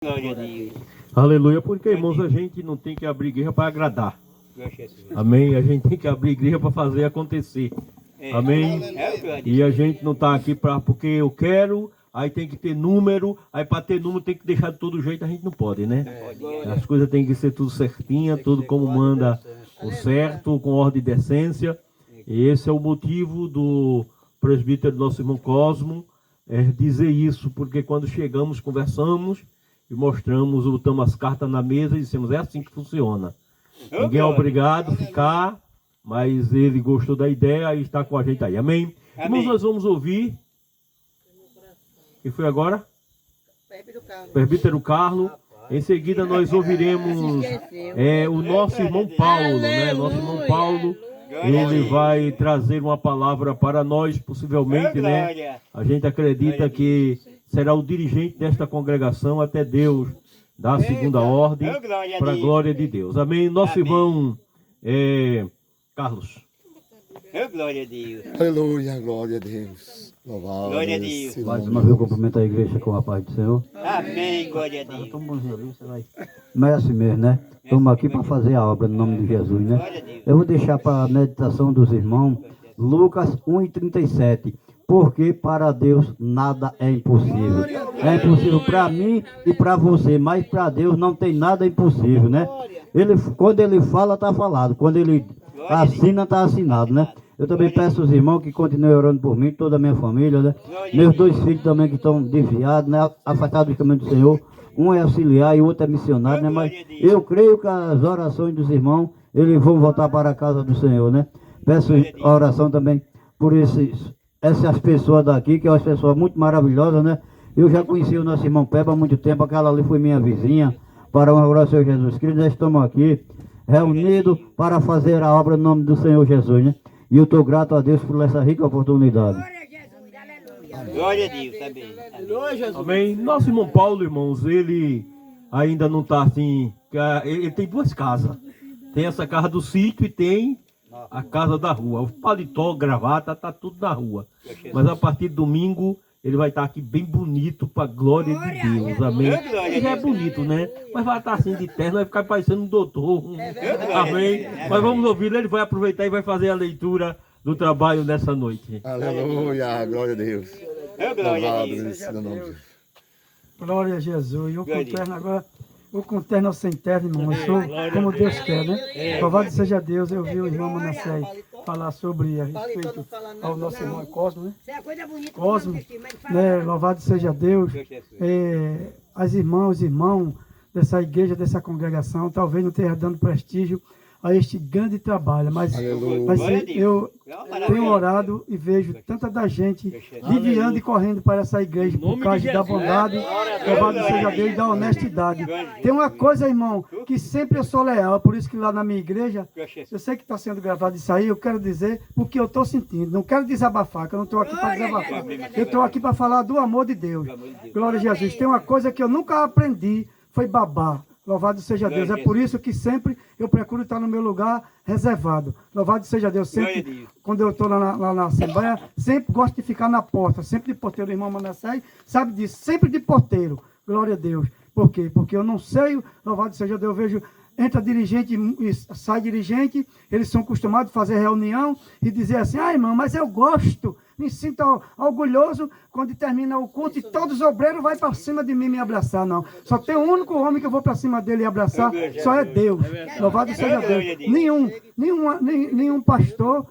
Glória a Deus. Aleluia, porque, irmãos, a gente não tem que abrir igreja para agradar. Amém? A gente tem que abrir igreja para fazer acontecer. Amém? E a gente não está aqui porque eu quero, aí tem que ter número, aí para ter número tem que deixar de todo jeito, a gente não pode, né? As coisas têm que ser tudo certinha, tudo como manda o certo, com ordem e decência. E esse é o motivo do presbítero nosso irmão Cosmo dizer isso, porque quando chegamos, conversamos e mostramos, botamos as cartas na mesa e dissemos, é assim que funciona. Ninguém é obrigado a ficar, mas ele gostou da ideia e está com a gente aí. Amém? Irmãos, nós vamos ouvir. E foi agora? Presbítero Carlos. Em seguida nós ouviremos o nosso irmão Paulo, né? Nosso irmão Paulo, ele vai trazer uma palavra para nós, possivelmente, né? A gente acredita que será o dirigente desta congregação até Deus dar a segunda ordem para a glória de Deus. Amém? Nosso irmão Carlos. Glória a Deus. Aleluia, glória a Deus. Louvado. Glória a Deus. Mais uma vez eu cumprimento a igreja com a paz do Senhor. Amém, glória a Deus. Tão bonzinho ali, você vai. Mas é assim mesmo, né? Estamos aqui para fazer a obra no nome de Jesus, né? Eu vou deixar para a meditação dos irmãos Lucas 1:37. Porque para Deus nada é impossível. É impossível para mim e para você, mas para Deus não tem nada impossível, né? Quando ele fala, está falado. Quando ele assina, está assinado, né? Eu também peço aos irmãos que continuem orando por mim, toda a minha família, né? Meus dois filhos também que estão desviados, né? Afastados do caminho do Senhor. Um é auxiliar e o outro é missionário, né? Mas eu creio que as orações dos irmãos, eles vão voltar para a casa do Senhor, né? Peço a oração também por essas pessoas daqui, que são umas pessoas muito maravilhosas, né? Eu já conheci o nosso irmão Peba há muito tempo, aquela ali foi minha vizinha, para honrar o Senhor Jesus Cristo. Nós estamos aqui reunidos para fazer a obra no nome do Senhor Jesus, né? E eu estou grato a Deus por essa rica oportunidade. Glória a Deus, amém. Amém. Nosso irmão Paulo, irmãos, ele ainda não está assim, ele tem duas casas. Tem essa casa do sítio e tem a casa da rua. O paletó, gravata, tá tudo na rua. Mas a partir de domingo ele vai estar aqui bem bonito para a glória de Deus. Amém. Ele já é bonito, né? Mas vai estar assim de terno, vai ficar parecendo um doutor. Amém. Mas vamos ouvir, ele vai aproveitar e vai fazer a leitura do trabalho nessa noite. Aleluia, glória a Deus. Louvado nesse nome de Deus. Glória a Jesus. Eu conterno agora, o conterno ao sem terno, irmão. Eu sou como Deus quer, né? Louvado seja Deus. Eu vi o irmão Manassés falar sobre a respeito ao nosso irmão Cosmo, né? Cosmo, né? Louvado seja Deus. As irmãs, os irmãos dessa igreja, dessa congregação, talvez não esteja dando prestígio a este grande trabalho, mas eu tenho orado e vejo tanta da gente desviando e correndo para essa igreja por causa da bondade, louvado seja Deus, e da honestidade. Tem uma coisa, irmão, que sempre eu sou leal, por isso que lá na minha igreja, eu sei que está sendo gravado isso aí, eu quero dizer o que eu estou sentindo, não quero desabafar, que eu não estou aqui para desabafar, eu estou aqui para falar do amor de Deus. Glória a Jesus. Tem uma coisa que eu nunca aprendi, foi babar. Louvado seja Deus. É por isso que sempre eu procuro estar no meu lugar reservado. Louvado seja Deus. Sempre, quando eu estou lá na Assembleia, sempre gosto de ficar na porta. Sempre de porteiro. O irmão Manassés sabe disso. Sempre de porteiro. Glória a Deus. Por quê? Porque eu não sei, louvado seja Deus, eu vejo, entra dirigente e sai dirigente, eles são acostumados a fazer reunião e dizer assim, irmão, mas eu gosto, me sinto orgulhoso quando termina o culto e todos os obreiros vão para cima de mim me abraçar, não. Só tem um único homem que eu vou para cima dele e abraçar, só é Deus. Louvado seja Deus. Nenhum pastor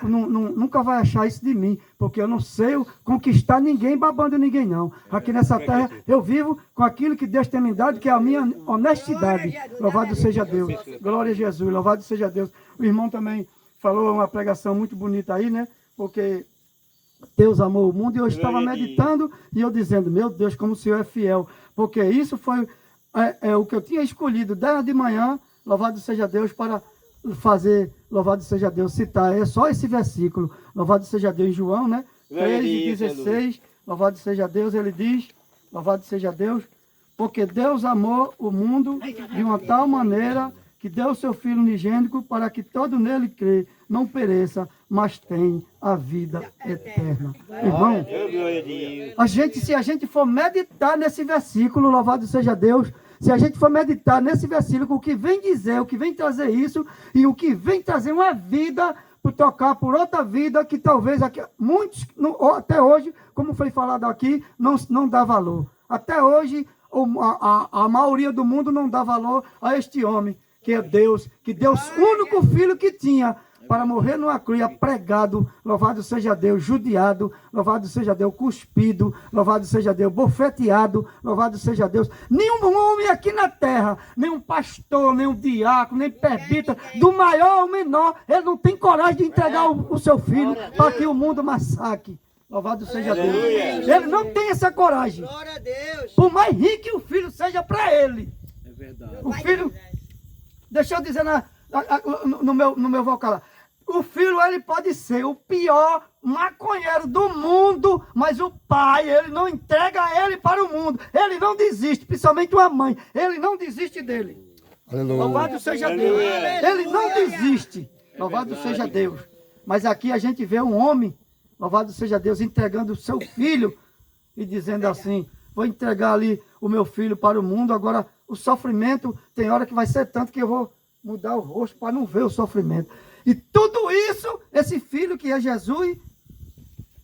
nunca vai achar isso de mim, porque eu não sei conquistar ninguém babando ninguém, não. Aqui nessa terra eu vivo com aquilo que Deus tem me dado, que é a minha honestidade. Louvado seja Deus. Glória a Jesus. Louvado seja Deus. O irmão também falou uma pregação muito bonita aí, né? Porque Deus amou o mundo e eu estava meditando e eu dizendo, meu Deus, como o Senhor é fiel. Porque isso foi o que eu tinha escolhido desde de manhã, louvado seja Deus, para fazer, louvado seja Deus, citar. É só esse versículo, louvado seja Deus, em João, né? 3:16, louvado seja Deus, ele diz, louvado seja Deus, porque Deus amou o mundo de uma tal maneira que deu o seu Filho unigênito para que todo nele crê, não pereça, mas tenha a vida eterna. Irmão, Oh, glória a Deus. se a gente for meditar nesse versículo, louvado seja Deus, se a gente for meditar nesse versículo, o que vem dizer, o que vem trazer isso, e o que vem trazer uma vida, por tocar por outra vida, que talvez aqui, muitos, até hoje, como foi falado aqui, não dá valor. Até hoje, a maioria do mundo não dá valor a este homem, que é Deus, que deu o único filho que tinha, para morrer numa cruz, pregado, louvado seja Deus, judiado, louvado seja Deus, cuspido, louvado seja Deus, bofeteado, louvado seja Deus. Nenhum homem aqui na terra, nenhum pastor, nenhum diácono, nem presbítero, do maior ao menor, ele não tem coragem de entregar o seu filho para que o mundo massacre. Louvado seja Deus. Ele não tem essa coragem. Glória a Deus. Por mais rico que o filho seja para ele. É verdade. O filho, deixa eu dizer no meu vocabulário, o filho ele pode ser o pior maconheiro do mundo, mas o pai, ele não entrega ele para o mundo. Ele não desiste, principalmente uma mãe. Ele não desiste dele. Aleluia. Louvado seja Deus. Ele não desiste. Louvado seja Deus. Mas aqui a gente vê um homem, louvado seja Deus, entregando o seu filho e dizendo assim: vou entregar ali o meu filho para o mundo. Agora, o sofrimento, tem hora que vai ser tanto que eu vou mudar o rosto para não ver o sofrimento. E tudo isso, esse filho que é Jesus,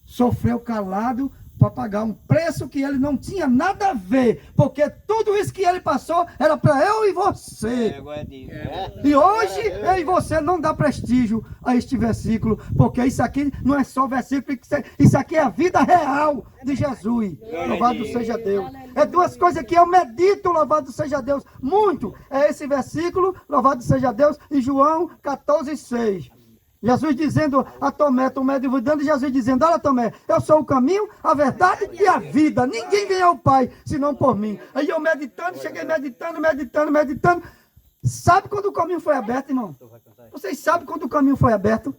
sofreu calado para pagar um preço que ele não tinha nada a ver. Porque tudo isso que ele passou era para eu e você. Glória a Deus. E hoje eu e você não dá prestígio a este versículo, porque isso aqui não é só versículo, isso aqui é a vida real de Jesus. Louvado seja Deus. É duas coisas que eu medito, louvado seja Deus, muito. É esse versículo, louvado seja Deus, em João 14:6. Jesus dizendo a Tomé, Tomé duvidando, e Jesus dizendo: olha Tomé, eu sou o caminho, a verdade e a vida. Ninguém vem ao Pai senão por mim. Aí eu meditando, cheguei meditando. Sabe quando o caminho foi aberto, irmão? Vocês sabem quando o caminho foi aberto?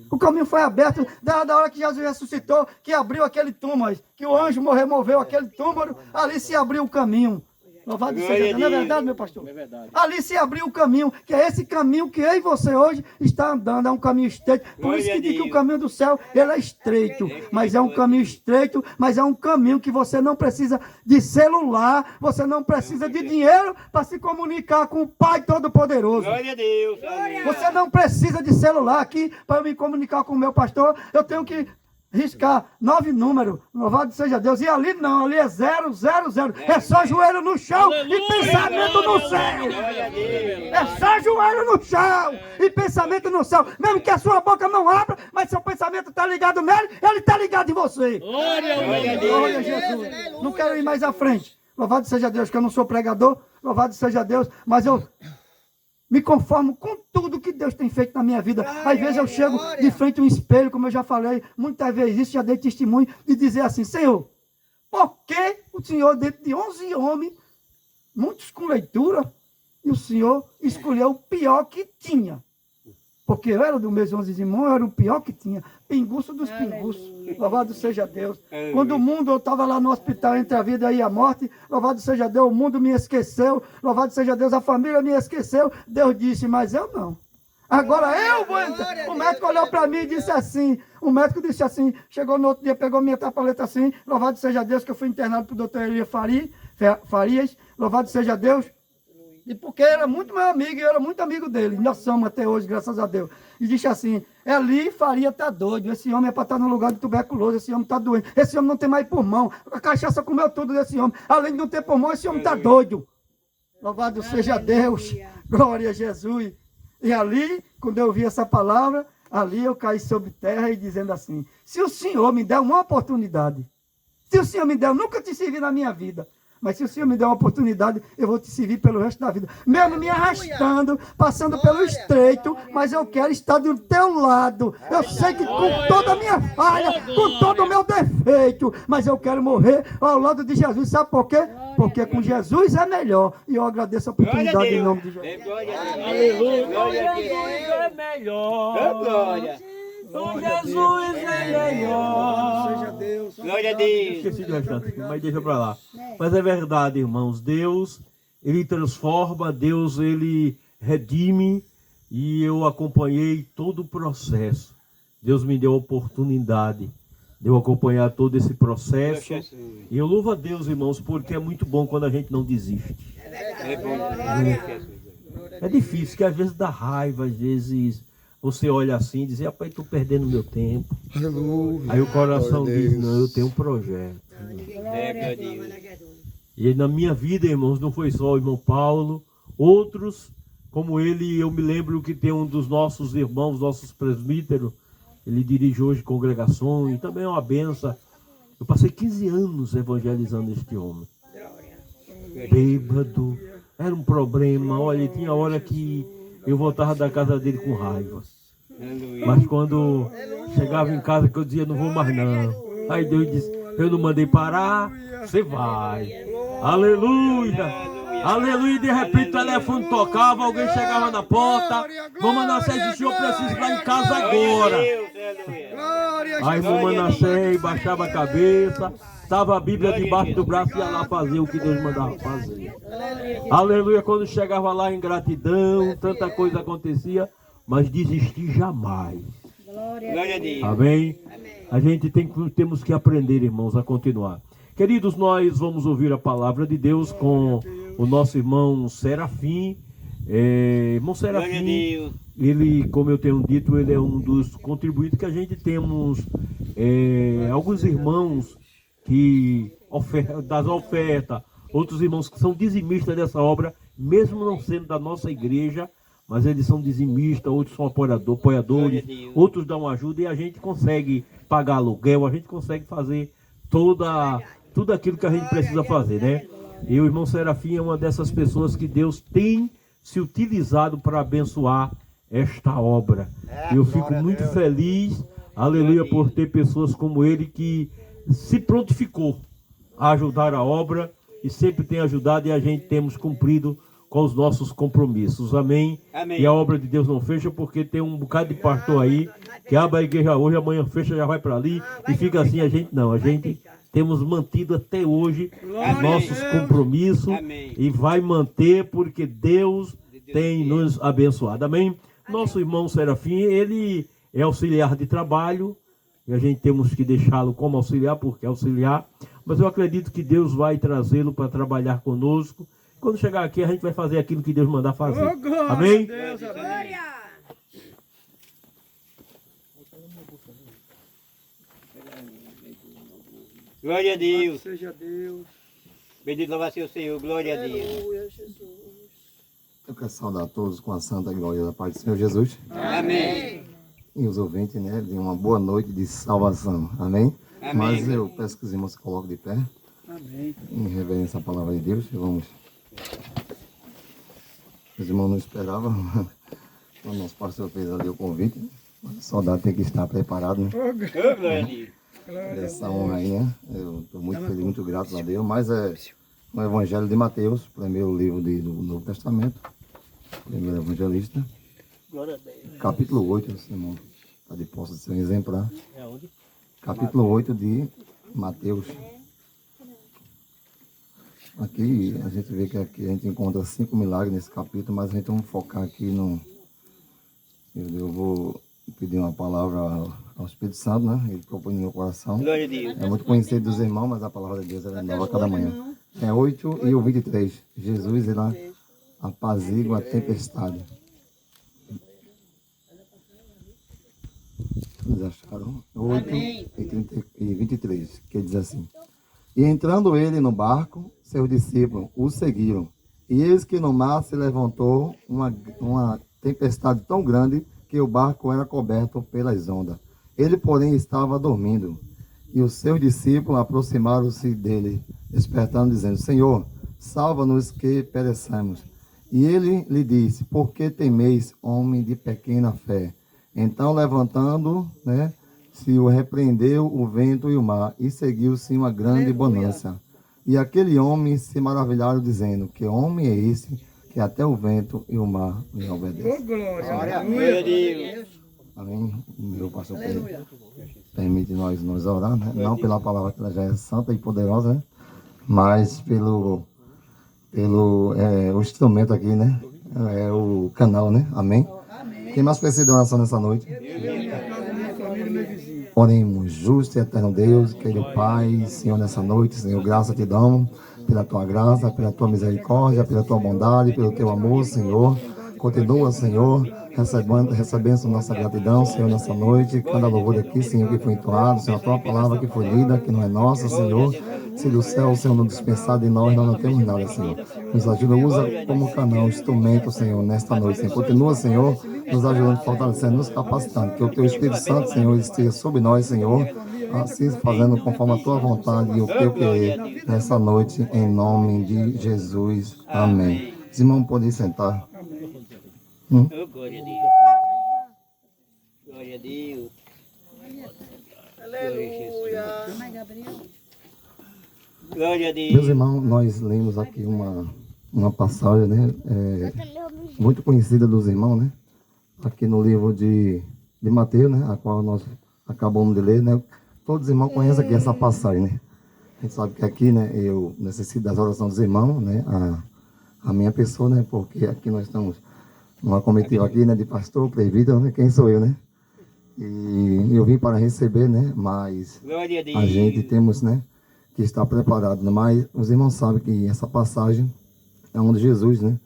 O caminho foi aberto da hora que Jesus ressuscitou, que abriu aquele túmulo, que o anjo removeu aquele túmulo, ali se abriu o caminho. Louvado seja Deus. Não é verdade, meu pastor? É verdade. Ali se abriu o caminho, que é esse caminho que eu e você hoje está andando, é um caminho estreito. Por isso que diz que o caminho do céu, ele é estreito, mas é um caminho estreito, mas é um caminho que você não precisa de celular, você não precisa de dinheiro para se comunicar com o Pai Todo-Poderoso. Glória a Deus. Você não precisa de celular aqui para eu me comunicar com o meu pastor, eu tenho que riscar 9 números, louvado seja Deus. E ali não, ali é 0, 0, 0. É só joelho no chão e pensamento no céu. É só joelho no chão e pensamento no céu. Mesmo que a sua boca não abra, mas seu pensamento está ligado nele, ele está ligado em você. Glória a Jesus. Não quero ir mais à frente. Louvado seja Deus, que eu não sou pregador. Louvado seja Deus, mas eu me conformo com tudo que Deus tem feito na minha vida. Às vezes eu chego de frente a um espelho, como eu já falei, muitas vezes isso, já dei testemunho, de dizer assim: Senhor, por que o Senhor, dentro de 11 homens, muitos com leitura, e o Senhor escolheu o pior que tinha? Porque eu era do mesmo 11 irmãos, eu era o pior que tinha. Pinguço dos pinguços. Louvado seja Deus. Quando o mundo, eu estava lá no hospital entre a vida e a morte, louvado seja Deus, o mundo me esqueceu. Louvado seja Deus, a família me esqueceu. Deus disse: mas eu não. Agora eu vou entrar. O médico olhou para mim e disse assim, o médico disse assim, chegou no outro dia, pegou minha tapaleta assim, louvado seja Deus, que eu fui internado para o doutor Elia Farias, louvado seja Deus. E porque era muito meu amigo, e eu era muito amigo dele. Nós somos até hoje, graças a Deus. E disse assim: Eli Faria está doido. Esse homem é para estar no lugar de tuberculose. Esse homem está doente. Esse homem não tem mais pulmão. A cachaça comeu tudo desse homem. Além de não ter pulmão, esse homem está doido. Louvado seja Deus. Glória a Jesus. E ali, quando eu vi essa palavra, ali eu caí sobre terra e dizendo assim: se o Senhor me der uma oportunidade, se o Senhor me der, eu nunca te servi na minha vida. Mas se o Senhor me der uma oportunidade, eu vou te servir pelo resto da vida. Mesmo me arrastando, passando pelo estreito, mas eu quero estar do teu lado. Eu sei que com toda a minha falha, com todo o meu defeito, mas eu quero morrer ao lado de Jesus. Sabe por quê? Porque com Jesus é melhor. E eu agradeço a oportunidade em nome de Jesus. Glória a Deus. Glória a Deus. é melhor. Glória. Com Jesus é melhor. Seja Deus. Glória a Deus. Esqueci do restante, mas deixa pra lá. Mas é verdade, irmãos. Deus, ele transforma, Deus ele redime, e eu acompanhei todo o processo. Deus me deu a oportunidade de eu acompanhar todo esse processo. E eu louvo a Deus, irmãos, porque é muito bom quando a gente não desiste. É difícil, que às vezes dá raiva, às vezes você olha assim e diz, rapaz, estou perdendo meu tempo. Aí o coração diz, não, eu tenho um projeto. E na minha vida, irmãos, não foi só o irmão Paulo, outros como ele, eu me lembro que tem um dos nossos irmãos, nossos presbíteros, ele dirige hoje congregações, também é uma benção. Eu passei 15 anos evangelizando este homem. Bêbado, era um problema, olha, tinha hora que eu voltava da casa dele com raiva. Mas quando chegava em casa que eu dizia, não vou mais não. Aí Deus disse, eu não mandei parar, você vai. Aleluia! Aleluia, de repente o telefone tocava, alguém chegava na porta. Irmão Manassés disse, eu preciso ir lá em casa agora. Aí irmão Manassés baixava a cabeça, estava a Bíblia debaixo do braço e ia lá fazer o que Deus mandava fazer. Aleluia, quando chegava lá em gratidão, tanta coisa acontecia, mas desistir jamais. Amém? A gente temos que aprender, irmãos, a continuar. Queridos, nós vamos ouvir a palavra de Deus com o nosso irmão Serafim. Irmão Serafim, ele, como eu tenho dito, ele é um dos contribuintes que a gente temos. Alguns irmãos que das ofertas, outros irmãos que são dizimistas dessa obra, mesmo não sendo da nossa igreja, mas eles são dizimistas, outros são apoiadores, outros dão ajuda e a gente consegue pagar aluguel, a gente consegue fazer tudo aquilo que a gente precisa fazer, né? E o irmão Serafim é uma dessas pessoas que Deus tem se utilizado para abençoar esta obra. E eu fico muito feliz, aleluia, por ter pessoas como ele que se prontificou a ajudar a obra e sempre tem ajudado, e a gente temos cumprido com os nossos compromissos. Amém? Amém. E a obra de Deus não fecha, porque tem um bocado de pastor aí que abre a igreja hoje, amanhã fecha, já vai para ali e fica assim. A gente temos mantido até hoje os nossos compromissos. Amém. E vai manter, porque Deus tem nos abençoado. Amém? Nosso irmão Serafim, ele é auxiliar de trabalho, e a gente temos que deixá-lo como auxiliar, porque é auxiliar, mas eu acredito que Deus vai trazê-lo para trabalhar conosco. Quando chegar aqui, a gente vai fazer aquilo que Deus mandar fazer. Amém? Deus, amém. Glória a Deus. Seja Deus. Bendito louvado seja o Senhor. Glória a Deus. Eu quero saudar a todos com a santa glória da paz do Senhor Jesus. Amém. E os ouvintes, né, de uma boa noite de salvação. Amém? Amém. Mas eu peço que os irmãos se coloquem de pé. Amém. Em reverência à palavra de Deus. E vamos. Os irmãos não esperavam. O nosso pastor fez ali o convite. O soldado tem que estar preparado, né? Glória a Deus. Essa honra aí, né? Eu estou muito feliz, muito grato a Deus. Mas é o Evangelho de Mateus, primeiro livro do Novo Testamento. Primeiro evangelista. Capítulo 8, esse irmão está de posse de ser um exemplar. Capítulo 8 de Mateus. Aqui a gente vê que aqui a gente encontra 5 milagres nesse capítulo, mas a gente vamos focar aqui no... Eu vou pedir uma palavra ao Espírito Santo, né? Ele propõe no meu coração. Glória a Deus. É muito conhecido dos irmãos, mas a palavra de Deus ela é nova cada manhã. É 8 e o 23. Jesus irá apazigua a tempestade. Vocês acharam? 8 e 23, que diz assim: E entrando ele no barco, seus discípulos o seguiram. E eis que no mar se levantou uma tempestade tão grande que o barco era coberto pelas ondas. Ele, porém, estava dormindo. E os seus discípulos aproximaram-se dele, despertando, dizendo: Senhor, salva-nos que pereçamos. E ele lhe disse: Por que temeis, homem de pequena fé? Então, levantando, se o repreendeu o vento e o mar, e seguiu-se uma grande bonança. E aquele homem se maravilharam, dizendo: Que homem é esse, que até o vento e o mar lhe obedecem? Glória a Deus. Amém? Meu pastor permite nós orar, né? Não pela palavra que ela já é santa e poderosa, né? Mas pelo o instrumento aqui, né? É o canal, né? Amém? Quem mais precisa de oração nessa noite? Oremos, justo e eterno Deus, querido Pai, Senhor, nessa noite, Senhor, graça te damos pela tua graça, pela tua misericórdia, pela tua bondade, pelo teu amor, Senhor. Continua, Senhor, recebendo nossa gratidão, Senhor, nessa noite. Cada louvor aqui, Senhor, que foi entoado, Senhor, a tua palavra que foi lida, que não é nossa, Senhor. Se do céu o Senhor não dispensar de nós, nós não temos nada, Senhor. Nos ajuda, usa como canal, instrumento, Senhor, nesta noite, Senhor. Continua, Senhor, nos ajudando, fortalecendo, nos capacitando. Que o teu Espírito Santo, Senhor, esteja sobre nós, Senhor. Assim, fazendo conforme a tua vontade e o teu querer nessa noite, em nome de Jesus. Amém. Os irmãos podem sentar. Oh, glória a Deus. Glória a Deus. Aleluia. Glória a Deus. Meus irmãos, nós lemos aqui uma passagem, né? Muito conhecida dos irmãos, né? Aqui no livro de Mateus, né? A qual nós acabamos de ler, né? Todos os irmãos conhecem aqui essa passagem, né? A gente sabe que aqui, né? Eu necessito das orações dos irmãos, né? A minha pessoa, né? Porque aqui nós estamos numa comitiva aqui, né? De pastor, presbítero, né? Quem sou eu, né? E eu vim para receber, né? Mas Glória a Deus. a gente temos, né? Que está preparado, né? Mas os irmãos sabem que essa passagem é onde Jesus, né?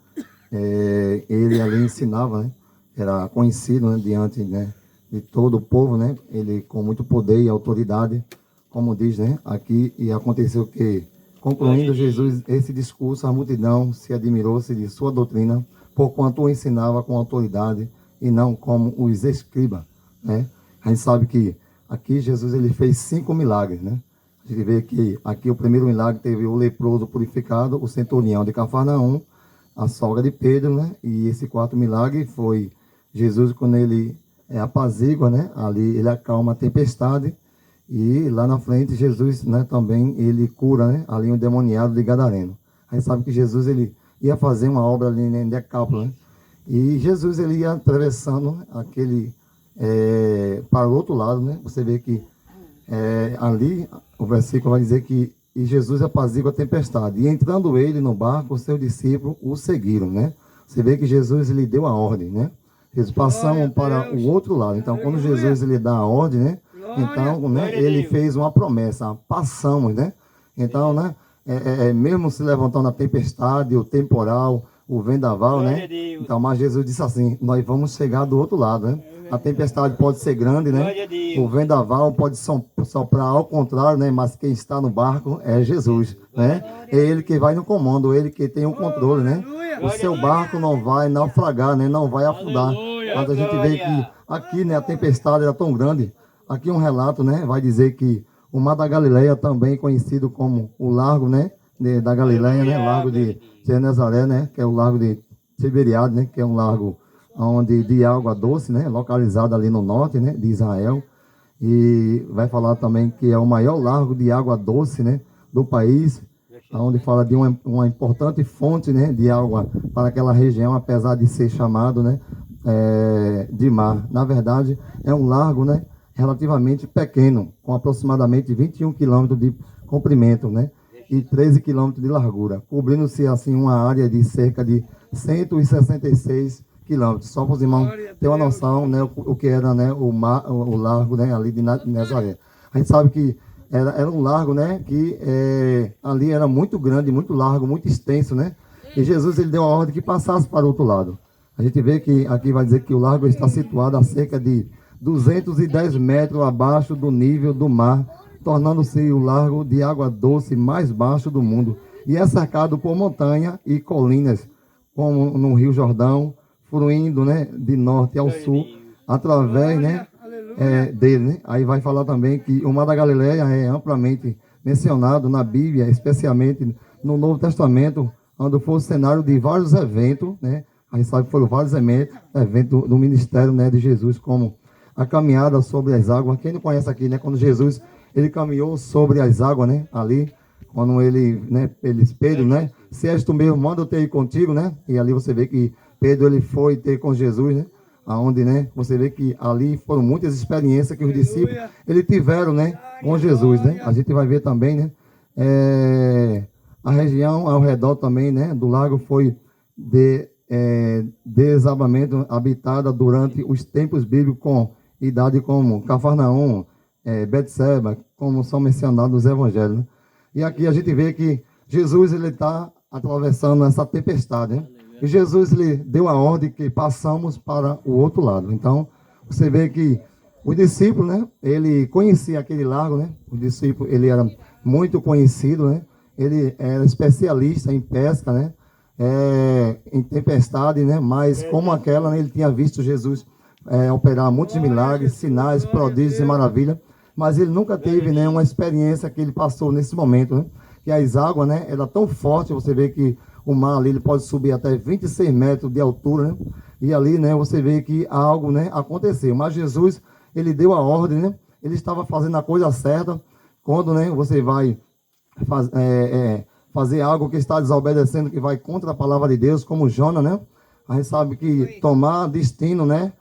Ele ali ensinava, né? Era conhecido, né? Diante, né? De todo o povo, né? Ele com muito poder e autoridade, como diz, né? Aqui, e aconteceu que, concluindo Jesus esse discurso, a multidão se admirou-se de sua doutrina, porquanto o ensinava com autoridade e não como os escribas, né? A gente sabe que aqui Jesus ele fez 5 milagres, né? A gente vê que aqui o primeiro milagre teve o leproso purificado, o centurião de Cafarnaum, a sogra de Pedro, né? E esse 4º milagre foi Jesus quando ele apazigua, né? Ali ele acalma a tempestade. E lá na frente Jesus, né? Também ele cura, né? Ali um endemoniado de Gadareno. A gente sabe que Jesus ele ia fazer uma obra ali em Decápolis, né? E Jesus ele ia atravessando aquele para o outro lado, né? Você vê que ali o versículo vai dizer que e Jesus apazigua a tempestade. E entrando ele no barco, os seus discípulos o seguiram, né? Você vê que Jesus lhe deu a ordem, né? Eles passaram para o outro lado. Então, quando Jesus ele dá a ordem, né? Então, né? Ele fez uma promessa. Passamos, né? Então, né? Mesmo se levantando a tempestade, o temporal, o vendaval, né? Então, mas Jesus disse assim: nós vamos chegar do outro lado, né? A tempestade pode ser grande, né? O vendaval pode soprar ao contrário, né? Mas quem está no barco é Jesus, né? É ele que vai no comando, ele que tem o controle, né? O seu barco não vai naufragar, né? Não vai afundar. Mas a gente vê que aqui, né? A tempestade era tão grande. Aqui um relato, né? Vai dizer que o Mar da Galileia, também conhecido como o Largo, né? Da Galileia, né? Largo de Genezaré, né? Que é o Largo de Tiberiade, né? Que é um largo onde de água doce, né? Localizado ali no norte, né? De Israel. E vai falar também que é o maior largo de água doce, né? Do país, onde fala de uma importante fonte, né? De água para aquela região, apesar de ser chamado, né? De mar. Na verdade, é um largo, né? Relativamente pequeno, com aproximadamente 21 quilômetros de comprimento, né? E 13 quilômetros de largura, cobrindo-se assim uma área de cerca de 166 quilômetros. Só para os irmãos terem uma noção, né, o que era, né, o largo, né, ali de Nazaré. A gente sabe que era um largo, né, que ali era muito grande, muito largo, muito extenso, né? E Jesus ele deu a ordem que passasse para o outro lado. A gente vê que aqui vai dizer que o largo está situado a cerca de 210 metros abaixo do nível do mar, tornando-se o largo de água doce mais baixo do mundo. E é cercado por montanhas e colinas, como no Rio Jordão, fluindo, né, de norte ao sul, através, né, dele, né? Aí vai falar também que o Mar da Galileia é amplamente mencionado na Bíblia, especialmente no Novo Testamento, onde foi o cenário de vários eventos, né? A gente sabe que foram vários eventos do ministério, né, de Jesus, como a caminhada sobre as águas. Quem não conhece aqui, né, quando Jesus ele caminhou sobre as águas, né, ali, quando ele, né, Pedro, né, se és tu mesmo, manda eu ter ir contigo, né? E ali você vê que Pedro ele foi ter com Jesus, né? Aonde, né? Você vê que ali foram muitas experiências que os discípulos ele tiveram, né? Com Jesus, né? A gente vai ver também, né? A região ao redor também, né, do lago foi de desabamento habitada durante os tempos bíblicos com idade como Cafarnaum, Betseba, como são mencionados nos evangelhos. Né? E aqui a gente vê que Jesus ele está atravessando essa tempestade, né? E Jesus lhe deu a ordem que passamos para o outro lado. Então, você vê que o discípulo, né, ele conhecia aquele lago, né? O discípulo, ele era muito conhecido, né? Ele era especialista em pesca, né? Em tempestade, né? Mas como aquela, né, ele tinha visto Jesus operar muitos milagres, sinais, prodígios e maravilhas, mas ele nunca teve, né, uma experiência que ele passou nesse momento, né? Que as águas, né, era tão forte, você vê que o mar ali ele pode subir até 26 metros de altura, né? E ali, né, você vê que algo, né, aconteceu. Mas Jesus, ele deu a ordem, né? Ele estava fazendo a coisa certa. Quando, né, você vai fazer algo que está desobedecendo, que vai contra a palavra de Deus, como Jonas, né? A gente sabe que tomar destino, né,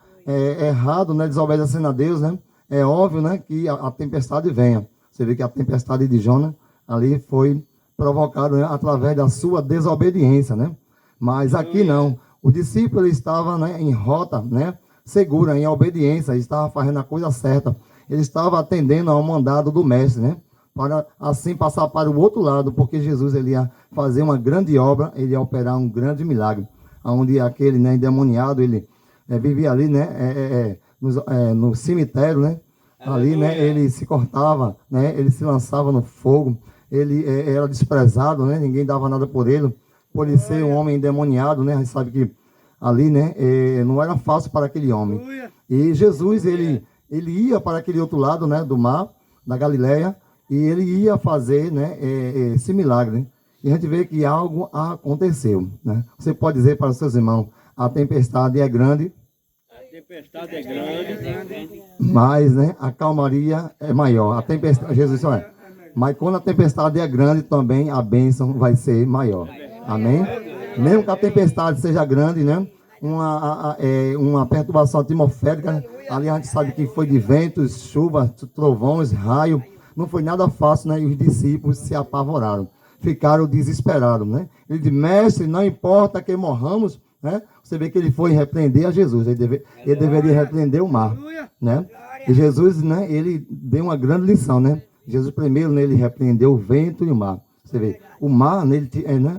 errado, né, desobedecendo a Deus, né? É óbvio, né, que a tempestade venha. Você vê que a tempestade de Jonas ali foi provocada, né, através da sua desobediência, né? Mas aqui não. O discípulo ele estava, né, em rota, né, segura, em obediência, ele estava fazendo a coisa certa. Ele estava atendendo ao mandado do mestre, né? Para assim passar para o outro lado, porque Jesus ele ia fazer uma grande obra, ele ia operar um grande milagre, onde aquele, né, endemoniado, ele vivia ali, né, no cemitério, né? Ali, né, ele se cortava, né, ele se lançava no fogo, ele era desprezado, né? Ninguém dava nada por ele ser um homem endemoniado, né? A gente sabe que ali, né, não era fácil para aquele homem. E Jesus, ele ia para aquele outro lado, né, do mar, da Galileia, e ele ia fazer, né, esse milagre. Né? E a gente vê que algo aconteceu. Né? Você pode dizer para os seus irmãos, a tempestade é grande. A tempestade é grande. Mas, né, a calmaria é maior. A tempestade, Jesus disse, mas quando a tempestade é grande também, a bênção vai ser maior. Amém? Mesmo que a tempestade seja grande, né? Uma perturbação atmosférica, ali a gente sabe que foi de ventos, chuvas, trovões, raio. Não foi nada fácil, né? E os discípulos se apavoraram, ficaram desesperados, né? Ele disse, mestre, não importa que morramos, né? Você vê que ele foi repreender a Jesus, ele deveria repreender o mar, né? E Jesus, né? Ele deu uma grande lição, né? Jesus primeiro, né, ele repreendeu o vento e o mar. Você vê, o mar, né?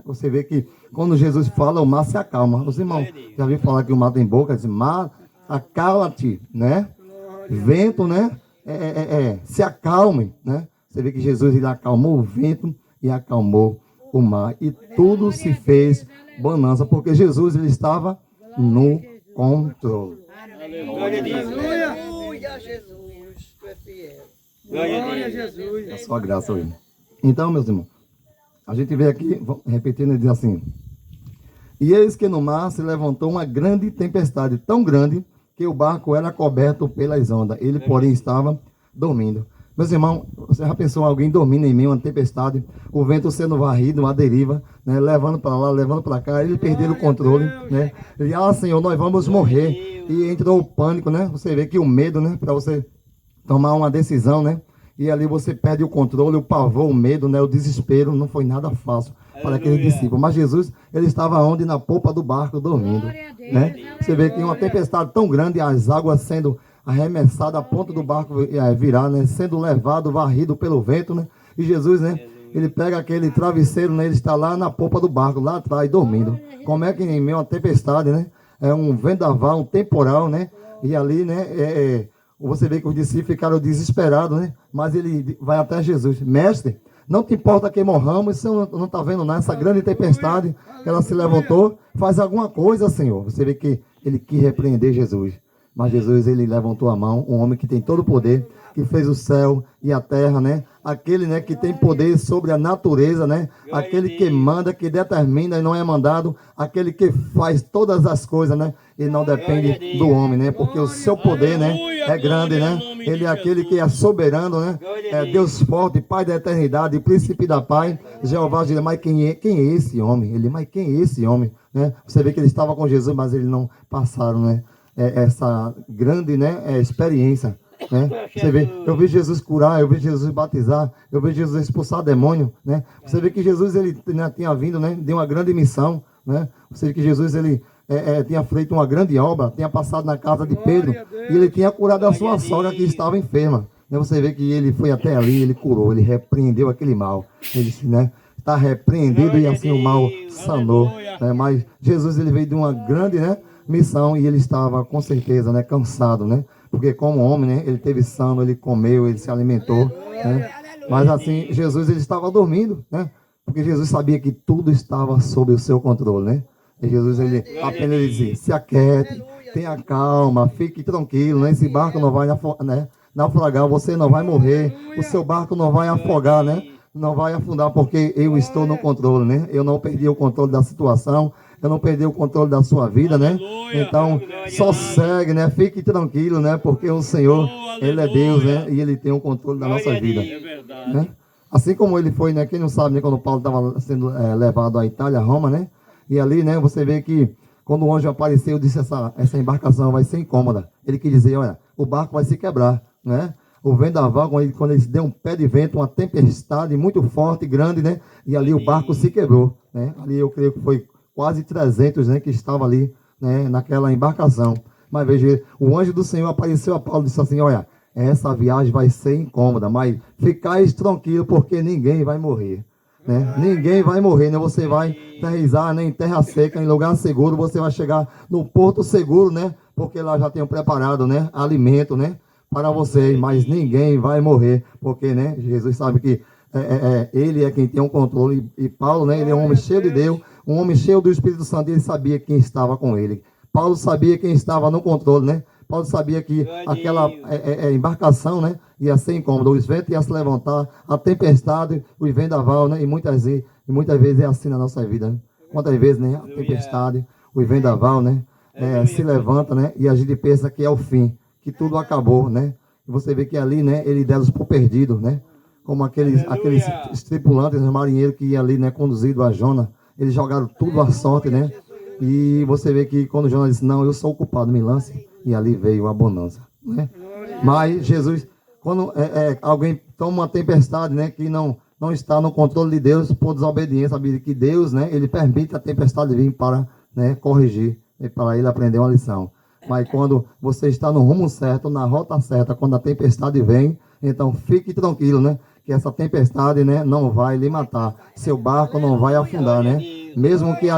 Você vê que quando Jesus fala, o mar se acalma. Os irmãos já viram falar que o mar tem boca, diz, mar, acalma-te, né? Vento, né? Se acalme, né? Você vê que Jesus ele acalmou o vento e acalmou o mar. E tudo se fez bonança, porque Jesus ele estava no controle. Glória a Deus. Aleluia, Jesus, tu é fiel. Glória a Jesus. É só a graça hoje. Então, meus irmãos, a gente vê aqui, repetindo, ele diz assim, e eis que no mar se levantou uma grande tempestade, tão grande, que o barco era coberto pelas ondas. Ele, porém, estava dormindo. Meus irmãos, você já pensou alguém dormindo em meio a uma tempestade, o vento sendo varrido, uma deriva, né, levando para lá, levando para cá, ele perdeu o controle, né? Ele, Senhor, nós vamos morrer. E entrou o pânico, né? Você vê que o medo, né, para você tomar uma decisão, né? E ali você perde o controle, o pavor, o medo, né? O desespero, não foi nada fácil para aquele discípulo. Mas Jesus, ele estava onde? Na polpa do barco, dormindo, né? Você vê que uma tempestade tão grande, as águas sendo arremessadas, a ponta do barco virar, né? Sendo levado, varrido pelo vento, né? E Jesus, né? Ele pega aquele travesseiro, né? Ele está lá na polpa do barco, lá atrás, dormindo. Como é que em meio a uma tempestade, né? É um vendaval, um temporal, né? E ali, né? Você vê que os discípulos ficaram desesperados, né? Mas ele vai até Jesus. Mestre, não te importa que morramos, você não está vendo nada, essa grande tempestade que ela se levantou, faz alguma coisa, Senhor. Você vê que ele quis repreender Jesus. Mas Jesus, ele levantou a mão, um homem que tem todo o poder, que fez o céu e a terra, né? Aquele, né, que tem poder sobre a natureza, né? Aquele que manda, que determina e não é mandado, aquele que faz todas as coisas, né? E não depende do homem, né? Porque o seu poder, né, é grande, né? Ele é aquele que é soberano, né? É Deus forte, Pai da eternidade, Príncipe da paz. Jeová diz, mas quem é esse homem? Ele, mas quem é esse homem? Né? Você vê que ele estava com Jesus, mas eles não passaram, né? Essa grande, né, experiência né? Você vê, eu vi Jesus curar, eu vi Jesus batizar, eu vi Jesus expulsar demônio, né? Você vê que Jesus, ele, né, tinha vindo, né, de uma grande missão, né? Você vê que Jesus, ele tinha feito uma grande obra, tinha passado na casa de Pedro, e ele tinha curado a sua sogra que estava enferma. Você vê que ele foi até ali, ele curou, ele repreendeu aquele mal. Ele disse, né? Está repreendido, e assim o mal sanou. Né? Mas Jesus, ele veio de uma grande, né, missão, e ele estava com certeza, né, cansado, né? Porque como homem, né, ele teve sono, ele comeu, ele se alimentou, né? Mas assim, Jesus, ele estava dormindo, né? Porque Jesus sabia que tudo estava sob o seu controle, né? E Jesus, ele apenas dizia, se aquiete, tenha calma, fique tranquilo, né? Esse barco não vai naufragar, você não vai morrer, o seu barco não vai afogar, né? Não vai afundar, porque eu estou no controle, né? Eu não perdi o controle da situação, eu não perdi o controle da sua vida, né? Então, só segue, né? Fique tranquilo, né? Porque o Senhor, ele é Deus, né? E ele tem o controle da nossa vida, né? Assim como ele foi, né? Quem não sabe, né? Quando Paulo estava sendo levado à Itália, a Roma, né? E ali, né? Você vê que quando o anjo apareceu, disse, essa embarcação vai ser incômoda. Ele quis dizer, olha, o barco vai se quebrar, né? O vendaval, quando ele deu um pé de vento, uma tempestade muito forte, grande, né? E ali o barco se quebrou, né? Ali eu creio que foi quase 300, né? Que estava ali, né? Naquela embarcação. Mas veja, o anjo do Senhor apareceu a Paulo e disse assim, olha, essa viagem vai ser incômoda, mas ficais tranquilo, porque ninguém vai morrer, né? Ninguém vai morrer, né? Você vai aterrissar, né, em terra seca, em lugar seguro, você vai chegar no porto seguro, né? Porque lá já tem preparado, né, alimento, né, para vocês, mas ninguém vai morrer, porque, né, Jesus sabe que ele é quem tem o controle, e Paulo, né, ele é um homem cheio de Deus, um homem cheio do Espírito Santo, ele sabia quem estava com ele. Paulo sabia quem estava no controle, né? Paulo sabia que aquela embarcação, né, ia ser incômoda, os ventos iam se levantar, a tempestade, os vendaval, né, e muitas vezes é assim na nossa vida, né? Quantas vezes, né, a tempestade, os vendaval, né, se levanta, né, e a gente pensa que é o fim, que tudo acabou, né? E você vê que ali, né, ele deram por perdido, né? Como aqueles tripulantes, os marinheiros que iam ali, né, conduzido a Jonas, eles jogaram tudo à sorte, né? E você vê que quando Jonas disse, não, eu sou o culpado, me lance, e ali veio a bonança, né? Mas Jesus, quando alguém toma uma tempestade, né, que não está no controle de Deus, por desobediência, sabia que Deus, né, ele permite a tempestade vir para, né, corrigir, para ele aprender uma lição. Mas quando você está no rumo certo, na rota certa, quando a tempestade vem, então fique tranquilo, né, que essa tempestade, né, não vai lhe matar, seu barco não vai afundar, né? Mesmo que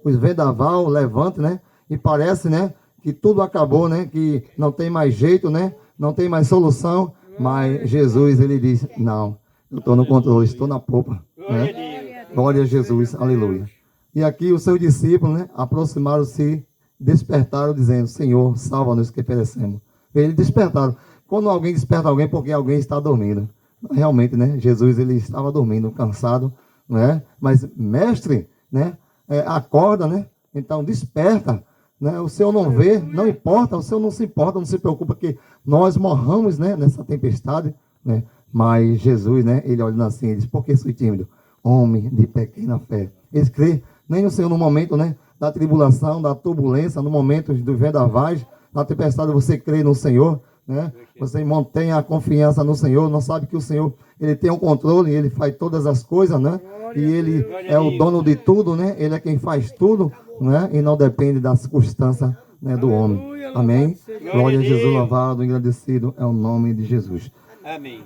os vendaval levante, né, e parece, né, que tudo acabou, né, que não tem mais jeito, né, não tem mais solução, mas Jesus, ele diz, não, eu estou no controle, estou na popa, né? Glória a Jesus, aleluia. E aqui os seus discípulos, né, aproximaram-se, despertaram dizendo, Senhor, salva-nos que perecemos. Eles despertaram. Quando alguém desperta alguém, porque alguém está dormindo. Realmente, né, Jesus, ele estava dormindo, cansado, né? Mas mestre, né, acorda, né? Então desperta, né? O Senhor não vê, não importa, o Senhor não se importa, não se preocupa que nós morramos, né, nessa tempestade, né? Mas Jesus, né, ele olhando assim, ele diz, por que sou tímido? Homem de pequena fé. Eles crê nem no Senhor no momento, né, da tribulação, da turbulência, no momento dos vendavais, na tempestade, você crê no Senhor, né? Você mantém a confiança no Senhor, não sabe que o Senhor, ele tem o controle, ele faz todas as coisas, né? E ele é o dono de tudo, né? Ele é quem faz tudo, né? E não depende da circunstância, né, do homem. Amém? Glória a Jesus, louvado, engrandecido é o nome de Jesus. Amém.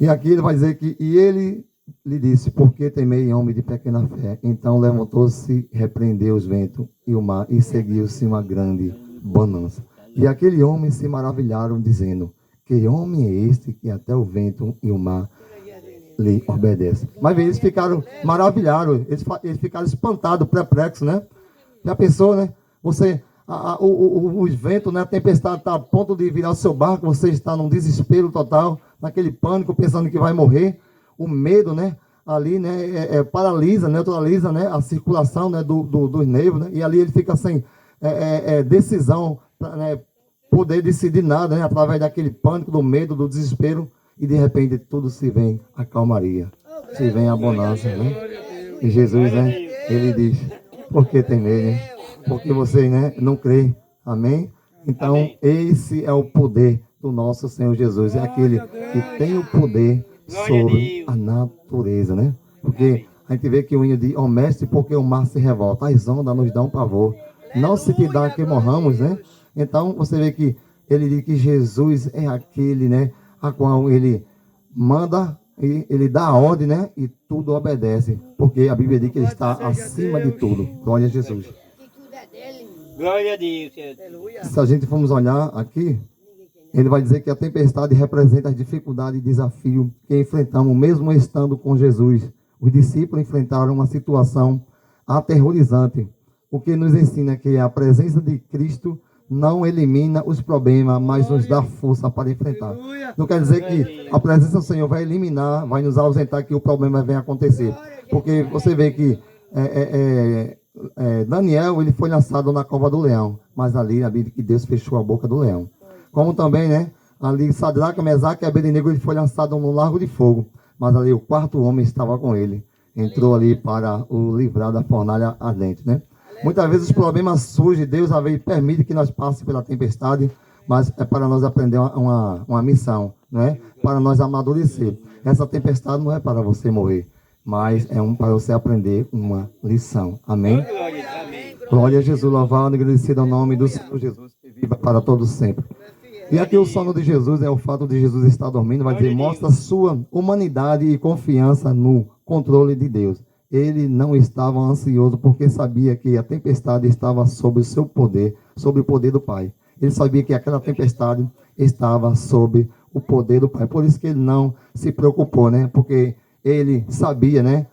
E aqui ele vai dizer que, e ele lhe disse, por que temei, homem de pequena fé? Então levantou-se, repreendeu os ventos e o mar, e seguiu-se uma grande bonança. E aquele homem se maravilharam, dizendo, que homem é este que até o vento e o mar lhe obedecem? Mas eles ficaram maravilhados, eles ficaram espantados, perplexos, né? Já pensou, né? Você, os ventos, né? A tempestade está a ponto de virar o seu barco, você está num desespero total, naquele pânico, pensando que vai morrer. O medo, né? Ali, né? Paralisa, neutraliza, né? A circulação, né? Dos nervos, né? E ali ele fica sem decisão, né, poder decidir nada, né, através daquele pânico, do medo, do desespero, e de repente tudo se vem a calmaria, se vem a bonança, né? E Jesus, né, ele diz, por que temer, né? Porque você, né, não crê, amém? Então esse é o poder do nosso Senhor Jesus. É aquele que tem o poder sobre a natureza, né? Porque a gente vê que o hino diz, ó mestre, porque o mar se revolta, as ondas nos dão pavor. Não se te dá que morramos, né? Então, você vê que ele diz que Jesus é aquele, né? A qual ele manda, e ele dá a ordem, né? E tudo obedece. Porque a Bíblia diz que ele está acima de tudo. Glória a Jesus. Glória a Deus. Se a gente formos olhar aqui, ele vai dizer que a tempestade representa as dificuldades e desafios que enfrentamos, mesmo estando com Jesus. Os discípulos enfrentaram uma situação aterrorizante, o que nos ensina que a presença de Cristo não elimina os problemas, mas nos dá força para enfrentar. Não quer dizer que a presença do Senhor vai eliminar, vai nos ausentar que o problema venha acontecer. Porque você vê que Daniel, ele foi lançado na cova do leão, mas ali a Bíblia que Deus fechou a boca do leão. Como também, né, ali Sadraque, Mesaque e Abednego, ele foi lançado no lago de fogo, mas ali o quarto homem estava com ele, entrou ali para o livrar da fornalha ardente, né? Muitas vezes os problemas surgem, Deus às vezes permite que nós passemos pela tempestade, mas é para nós aprender uma missão, não é? Para nós amadurecer. Essa tempestade não é para você morrer, mas é para você aprender uma lição. Amém? Glória a Jesus, louvado e agradecido ao nome do Senhor Jesus, que viva para todos sempre. E aqui o sono de Jesus é o fato de Jesus estar dormindo, vai dizer, mostra sua humanidade e confiança no controle de Deus. Ele não estava ansioso porque sabia que a tempestade estava sob o seu poder, sob o poder do Pai. Ele sabia que aquela tempestade estava sob o poder do Pai. Por isso que ele não se preocupou, né? Porque ele sabia, né,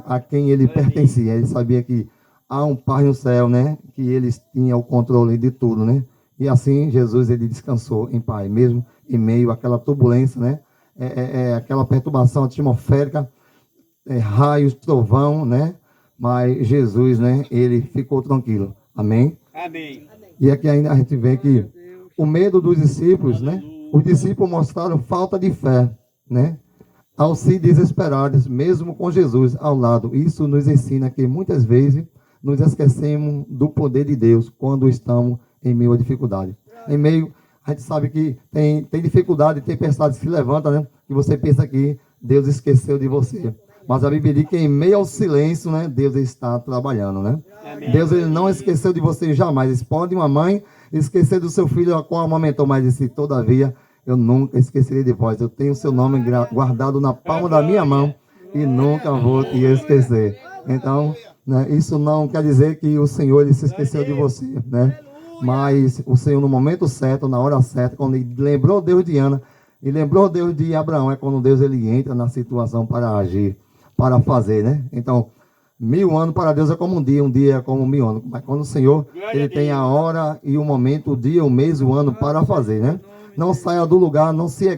a quem ele pertencia. Ele sabia que há um Pai no céu, né? Que eles tinham o controle de tudo, né? E assim Jesus ele descansou em paz, mesmo em meio àquela turbulência, né? Aquela perturbação atmosférica, raios, trovão, né? Mas Jesus, né? Ele ficou tranquilo. Amém? Amém. E aqui ainda a gente vê que o medo dos discípulos, né? Os discípulos mostraram falta de fé, né? Ao se desesperarem, mesmo com Jesus ao lado. Isso nos ensina que muitas vezes nos esquecemos do poder de Deus quando estamos em meio à dificuldade. Em meio, a gente sabe que tem dificuldade, tem tempestade que se levanta, né? Que você pensa que Deus esqueceu de você. Mas a Bíblia diz que em meio ao silêncio, né? Deus está trabalhando, né? Amém. Deus ele não esqueceu de você jamais. Pode uma mãe esquecer do seu filho a qual amamentou, mas disse, todavia, eu nunca esquecerei de vós. Eu tenho o seu nome guardado na palma da minha mão e nunca vou te esquecer. Então, né, isso não quer dizer que o Senhor ele se esqueceu de você, né? Mas o Senhor, no momento certo, na hora certa, quando ele lembrou Deus de Ana e lembrou Deus de Abraão, é quando Deus ele entra na situação para agir, para fazer, né? Então, 1000 anos para Deus é como um dia é como 1000 anos. Mas quando o Senhor ele tem a hora e o momento, o dia, o mês, o ano para fazer, né? Não saia do lugar, não se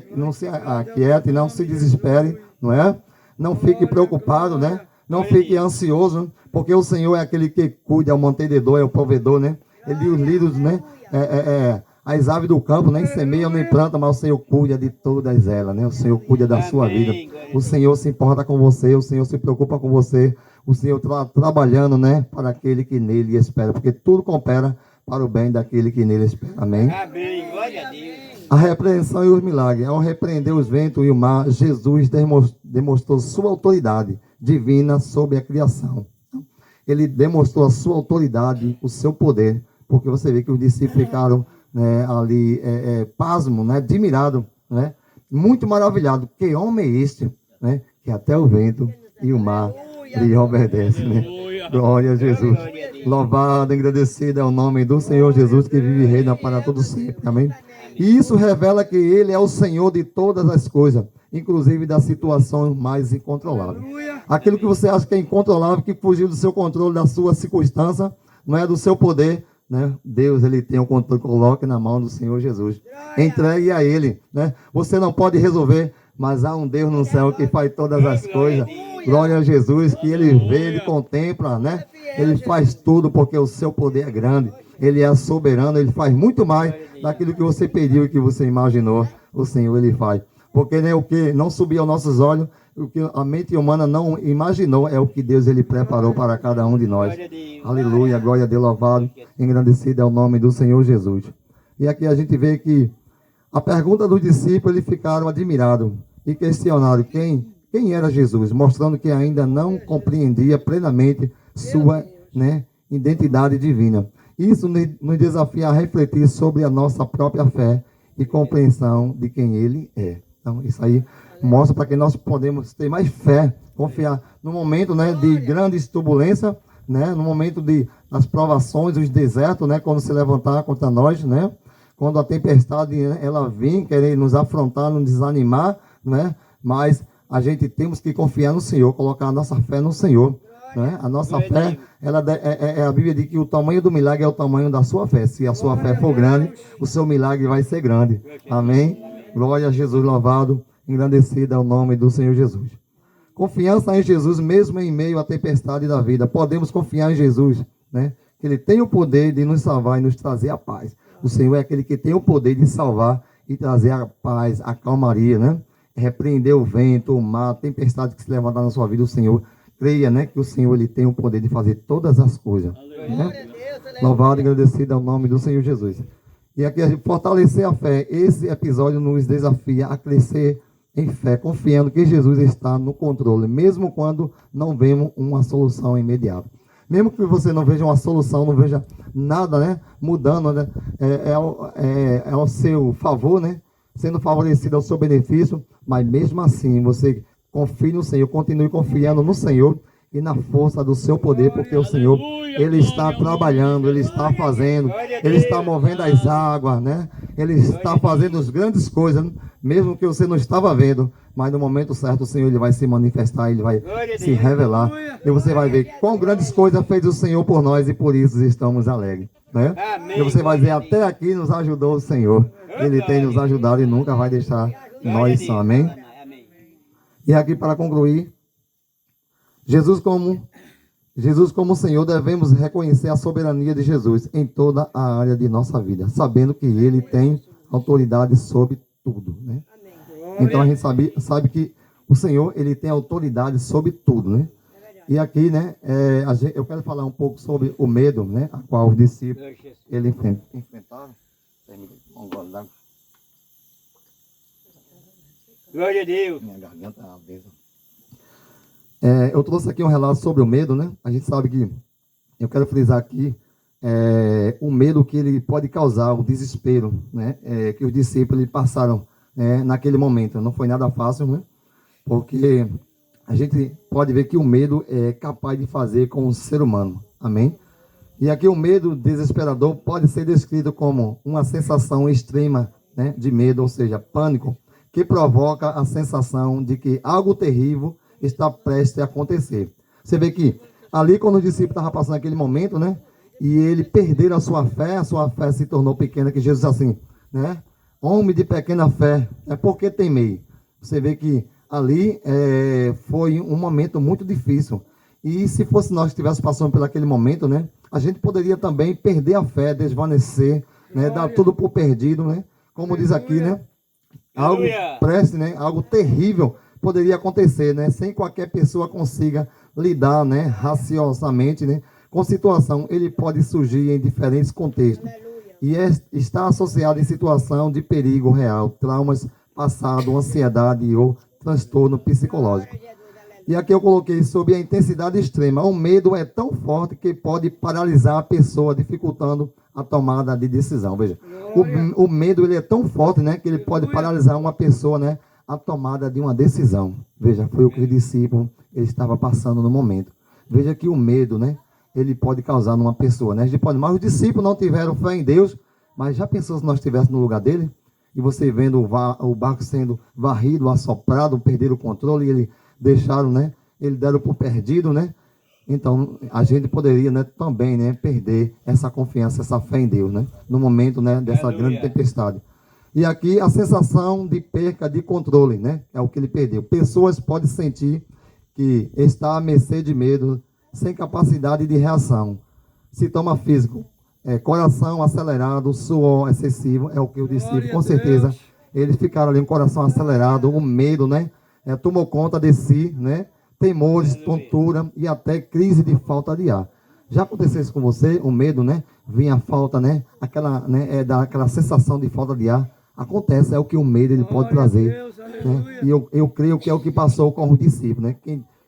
aquiete, não se desespere, não é? Não fique preocupado, né? Não fique ansioso, porque o Senhor é aquele que cuida, é o mantenedor, é o provedor, né? Ele os líderes, né? As aves do campo nem semeiam nem plantam, mas o Senhor cuida de todas elas, né? O Senhor cuida da sua vida. O Senhor se importa com você, o Senhor se preocupa com você. O Senhor está trabalhando, né? Para aquele que nele espera, porque tudo coopera para o bem daquele que nele espera. Amém? Amém. Glória a Deus. A repreensão e os milagres. Ao repreender os ventos e o mar, Jesus demonstrou sua autoridade divina sobre a criação. Ele demonstrou a sua autoridade, o seu poder, porque você vê que os discípulos ficaram, né, ali pasmos, né, admirados, né, muito maravilhados. Que homem é este, né, que até o vento e o mar lhe obedecem, né? Glória a Jesus. Louvado, agradecido é o nome do Senhor Jesus, que vive e reina para todos sempre. Amém? E isso revela que Ele é o Senhor de todas as coisas, inclusive das situações mais incontroláveis. Aquilo que você acha que é incontrolável, que fugiu do seu controle, da sua circunstância, não é do seu poder, né? Deus, Ele tem o controle, coloque na mão do Senhor Jesus. Entregue a Ele, né? Você não pode resolver, mas há um Deus no céu que faz todas as coisas. Glória a Jesus, que Ele vê, Ele contempla, né? Ele faz tudo porque o seu poder é grande. Ele é soberano, Ele faz muito mais daquilo que você pediu e que você imaginou. O Senhor, Ele faz. Porque, né, o que não subiu aos nossos olhos, o que a mente humana não imaginou, é o que Deus Ele preparou para cada um de nós. Aleluia, glória a Deus, louvado, engrandecido é o nome do Senhor Jesus. E aqui a gente vê que A pergunta dos discípulos, eles ficaram admirados e questionaram quem era Jesus, mostrando que ainda não compreendia plenamente sua, né, identidade divina. Isso nos desafia a refletir sobre a nossa própria fé e compreensão de quem Ele é. Então, isso aí mostra para que nós podemos ter mais fé, confiar no momento, né, de grandes turbulências, né, no momento das provações, dos desertos, né, quando se levantar contra nós, né, quando a tempestade, né, ela vem querer nos afrontar, nos desanimar, né, mas a gente temos que confiar no Senhor, colocar a nossa fé no Senhor. Né? A nossa fé, a Bíblia diz que o tamanho do milagre é o tamanho da sua fé. Se a sua fé for grande, o seu milagre vai ser grande. Amém? Glória a Jesus, louvado, engrandecido é o nome do Senhor Jesus. Confiança em Jesus, mesmo em meio à tempestade da vida. Podemos confiar em Jesus, né? Que Ele tem o poder de nos salvar e nos trazer a paz. O Senhor é aquele que tem o poder de salvar e trazer a paz, a calmaria, né? Repreender o vento, o mar, a tempestade que se levantar na sua vida, o Senhor. Creia, né, que o Senhor ele tem o poder de fazer todas as coisas. Né? Louvado e agradecido ao nome do Senhor Jesus. E aqui a gente fortalecer a fé. Esse episódio nos desafia a crescer em fé, confiando que Jesus está no controle, mesmo quando não vemos uma solução imediata. Mesmo que você não veja uma solução, não veja nada, né, mudando, né, é ao seu favor, né, sendo favorecido ao seu benefício, mas mesmo assim você confie no Senhor, continue confiando no Senhor e na força do seu poder, porque o Senhor, Ele está trabalhando, Ele está fazendo, Ele está movendo as águas, né? Ele está fazendo as grandes coisas, mesmo que você não estava vendo, mas no momento certo o Senhor Ele vai se manifestar, Ele vai se revelar, e você vai ver quão grandes coisas fez o Senhor por nós e por isso estamos alegres, né? E você vai ver, até aqui nos ajudou o Senhor, Ele tem nos ajudado e nunca vai deixar nós só, amém? E aqui para concluir, Jesus como Senhor, devemos reconhecer a soberania de Jesus em toda a área de nossa vida, sabendo que Ele tem autoridade sobre tudo, né? Então a gente sabe que o Senhor, Ele tem autoridade sobre tudo, né? E aqui, né, eu quero falar um pouco sobre o medo, né, a qual os discípulos enfrentaram. Glória a Deus. Minha garganta é uma vez. Eu trouxe aqui um relato sobre o medo, né? A gente sabe que, eu quero frisar aqui, o medo que ele pode causar, o desespero, né? Que os discípulos passaram naquele momento. Não foi nada fácil, né? Porque a gente pode ver que o medo é capaz de fazer com o ser humano. Amém? E aqui o medo desesperador pode ser descrito como uma sensação extrema, né, de medo, ou seja, pânico, que provoca a sensação de que algo terrível está prestes a acontecer. Você vê que ali quando o discípulo estava passando aquele momento, né, e ele perderam a sua fé se tornou pequena, que Jesus assim, né, homem de pequena fé, por que temei? Você vê que ali foi um momento muito difícil. E se fosse nós que estivéssemos passando por aquele momento, né, a gente poderia também perder a fé, desvanecer, né, dar tudo por perdido, né, como diz aqui, né, algo preste, né? Algo terrível poderia acontecer, né? Sem qualquer pessoa consiga lidar, né? Raciosamente, né? Com situação, ele pode surgir em diferentes contextos. E está associado em situação de perigo real, traumas passados, ansiedade ou transtorno psicológico. E aqui eu coloquei sobre a intensidade extrema. O medo é tão forte que pode paralisar a pessoa, dificultando a tomada de decisão. Veja, o medo ele é tão forte, né, que ele pode paralisar uma pessoa, né, a tomada de uma decisão. Veja, foi o que o discípulo ele estava passando no momento. Veja que o medo, né, ele pode causar numa pessoa, né? Mas os discípulos não tiveram fé em Deus, mas já pensou se nós estivéssemos no lugar dele? E você vendo o barco sendo varrido, assoprado, perderam o controle, e ele deixaram, né? Eles deram por perdido, né? Então, a gente poderia, né, também, né, perder essa confiança, essa fé em Deus, né? No momento, né, dessa grande tempestade. E aqui a sensação de perca de controle, né? É o que ele perdeu. Pessoas podem sentir que está à mercê de medo, sem capacidade de reação. Sintoma físico, coração acelerado, suor excessivo, é o que eu disse, com certeza. Eles ficaram ali com o coração acelerado, o medo, né? Tomou conta de si, né? Temores, tontura e até crise de falta de ar. Já aconteceu isso com você? O medo, né? Vinha a falta, né? Aquela sensação de falta de ar. Acontece, é o que o medo ele pode trazer. Né? E eu creio que é o que passou com os discípulos. Né?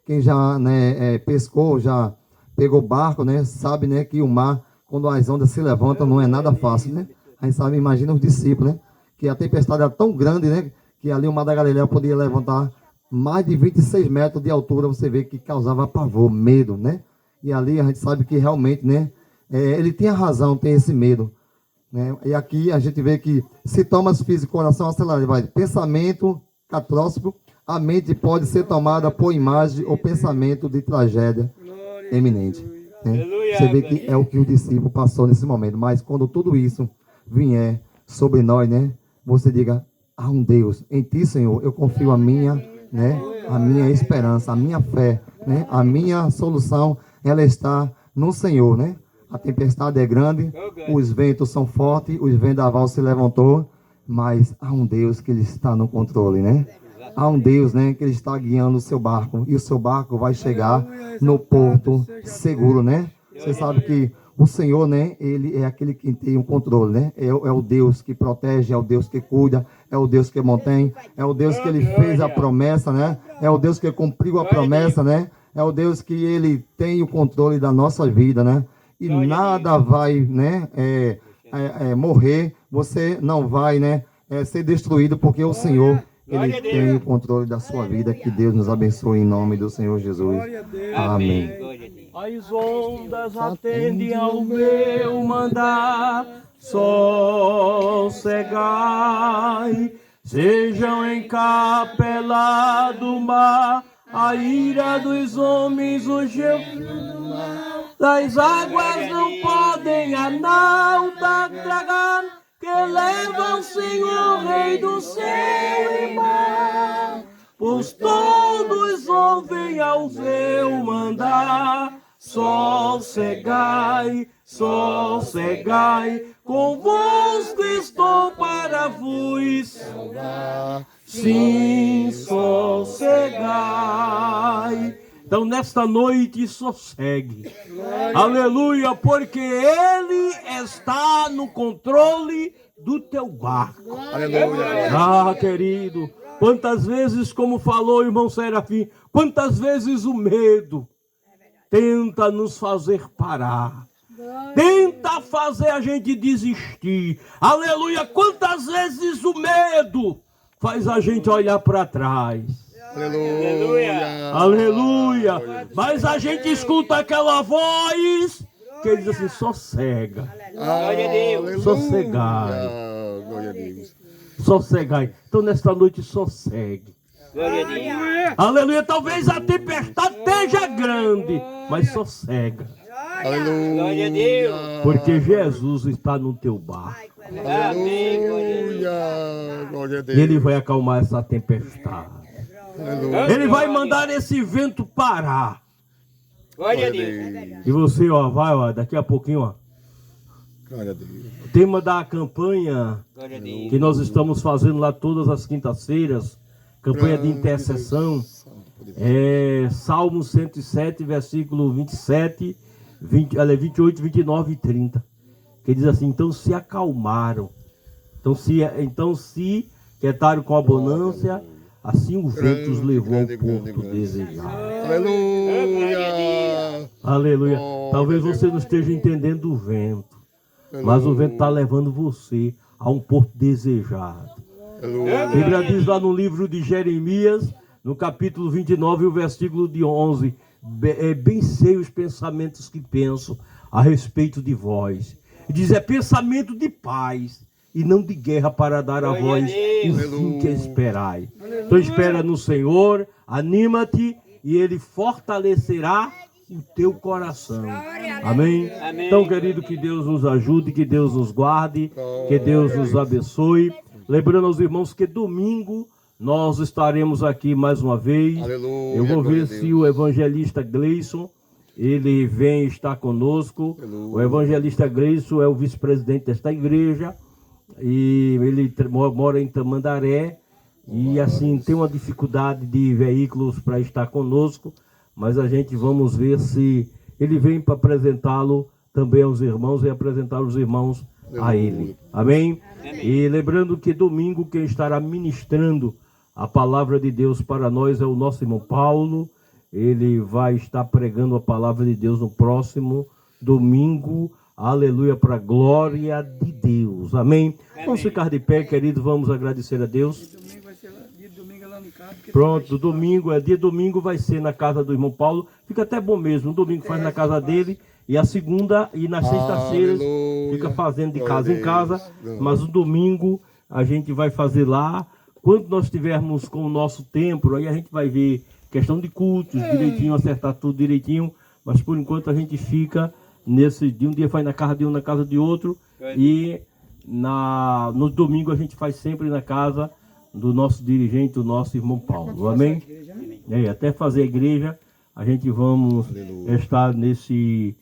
Quem já, né, pescou, já pegou barco, né, sabe, né, que o mar, quando as ondas se levantam, não é nada fácil. Né? A gente sabe, imagina os discípulos, né, que a tempestade era tão grande, né, que ali o mar da Galileia podia levantar mais de 26 metros de altura. Você vê que causava pavor, medo, né? E ali a gente sabe que realmente, né, ele tem a razão, tem esse medo. Né? E aqui a gente vê que sintomas físicos, coração acelerado, vai, pensamento catastrófico, a mente pode ser tomada por imagem ou pensamento de tragédia eminente. Né? Você vê que é o que o discípulo passou nesse momento. Mas quando tudo isso vier sobre nós, né, você diga: há um Deus, em ti, Senhor, eu confio a minha, né, a minha esperança, a minha fé, né, a minha solução, ela está no Senhor, né? A tempestade é grande, os ventos são fortes, o vendaval se levantou, mas há um Deus que ele está no controle, né? Há um Deus, né, que ele está guiando o seu barco, e o seu barco vai chegar no porto seguro, né? Você sabe que o Senhor, né, ele é aquele que tem o controle, né? É o Deus que protege, é o Deus que cuida, é o Deus que mantém, é o Deus que ele fez a promessa, né? É o Deus que cumpriu a promessa, né? É o Deus que ele tem o controle da nossa vida, né? E nada vai, né, morrer, você não vai, né, ser destruído, porque o Senhor, ele tem o controle da sua vida. Que Deus nos abençoe em nome do Senhor Jesus. Amém. As ondas atendem ao meu mandar, sossegai, sejam em capela do mar, a ira dos homens, o gelo das águas não podem a nau tragar, que levam, Senhor, Rei do céu e mar, pois todos ouvem ao seu mandar. Sossegai, sossegai, convosco estou para vos salvar. Sim, sossegai. Então, nesta noite, sossegue. Aleluia, porque Ele está no controle do teu barco. Aleluia. Ah, querido, quantas vezes, como falou o irmão Serafim, quantas vezes o medo tenta nos fazer parar, tenta fazer a gente desistir. Aleluia, quantas vezes o medo faz a gente olhar para trás. Aleluia. Aleluia. Mas a gente escuta aquela voz que diz assim: sossega. Glória a Deus. Sossegai. Glória a Deus. Sossegai. Então nesta noite sossegue. Glória a Deus. Aleluia. Talvez a tempestade esteja grande, mas sossega. Aleluia. Glória a Deus. Porque Jesus está no teu barco. Amém. Aleluia. Glória a E Deus. Ele vai acalmar essa tempestade. Aleluia. Ele vai mandar esse vento parar. Glória a Deus. E você, ó, vai, ó, daqui a pouquinho, ó. Glória a Deus. O tema da campanha Glória a Deus. que nós estamos fazendo lá todas as quintas-feiras, campanha de intercessão, é Salmo 107, versículo 27, 28, 29 e 30. Que diz assim: então se acalmaram, então se quietaram com abundância, assim o vento os levou ao porto desejado. Aleluia. Aleluia. Talvez você não esteja entendendo o vento, mas o vento está levando você a um porto desejado. A Bíblia diz lá no livro de Jeremias, no capítulo 29, o versículo de 11: bem sei os pensamentos que penso a respeito de vós. E diz: é pensamento de paz e não de guerra, para dar a vós o fim que esperai. Então espera no Senhor, anima-te e Ele fortalecerá o teu coração. Amém? Amém. Então, querido, que Deus nos ajude, que Deus nos guarde, que Deus nos abençoe. Lembrando aos irmãos que domingo nós estaremos aqui mais uma vez. Aleluia. Eu vou Glória ver a se Deus. o evangelista Gleison, ele vem estar conosco. Aleluia. O evangelista Gleison é o vice-presidente desta igreja e ele mora em Tamandaré e assim tem uma dificuldade de veículos para estar conosco, mas a gente vamos ver se ele vem para apresentá-lo também aos irmãos e apresentar os irmãos a Ele. Amém? E lembrando que domingo quem estará ministrando a palavra de Deus para nós é o nosso irmão Paulo. Ele vai estar pregando a palavra de Deus no próximo domingo. Aleluia, para a glória de Deus. Amém? Vamos ficar de pé, querido. Vamos agradecer a Deus. Domingo vai ser dia de domingo lá no campo. Pronto, domingo, dia domingo vai ser na casa do irmão Paulo. Fica até bom mesmo. Um domingo faz na casa dele. E a segunda e nas sextas-feiras fica fazendo de casa em casa. Mas o domingo a gente vai fazer lá. Quando nós estivermos com o nosso templo, aí a gente vai ver questão de cultos direitinho, acertar tudo direitinho. Mas por enquanto a gente fica nesse de um dia faz na casa de um, na casa de outro. E no domingo a gente faz sempre na casa do nosso dirigente, o nosso irmão Paulo. Amém? Até fazer a igreja, a gente vamos estar nesse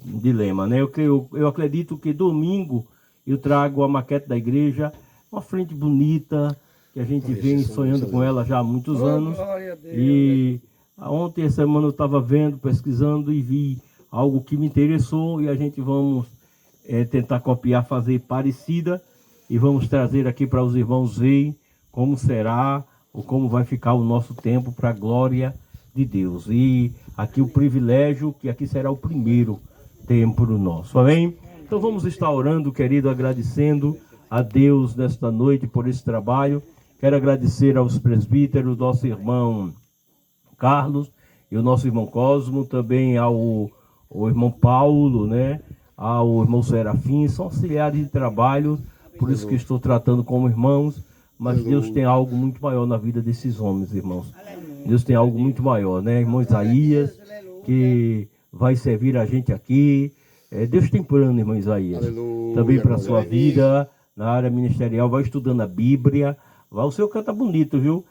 dilema, né? Eu acredito que domingo eu trago a maquete da igreja, uma frente bonita, que a gente vem sonhando com ela já há muitos anos. E ontem, essa semana, eu estava vendo, pesquisando e vi algo que me interessou e a gente vamos tentar copiar, fazer parecida e vamos trazer aqui para os irmãos verem como será ou como vai ficar o nosso tempo para a glória de Deus. E aqui o privilégio, que aqui será o primeiro templo nosso. Amém? Então vamos estar orando, querido, agradecendo a Deus nesta noite por esse trabalho. Quero agradecer aos presbíteros, nosso irmão Carlos e o nosso irmão Cosmo, também ao irmão Paulo, né? Ao irmão Serafim, são auxiliares de trabalho, por isso que estou tratando como irmãos, mas Deus tem algo muito maior na vida desses homens, irmãos. Deus tem algo muito maior, né? Irmão Isaías, que vai servir a gente aqui. Deus tem plano, irmão Isaías, também para a sua vida, na área ministerial, vai estudando a Bíblia. O senhor canta bonito, viu?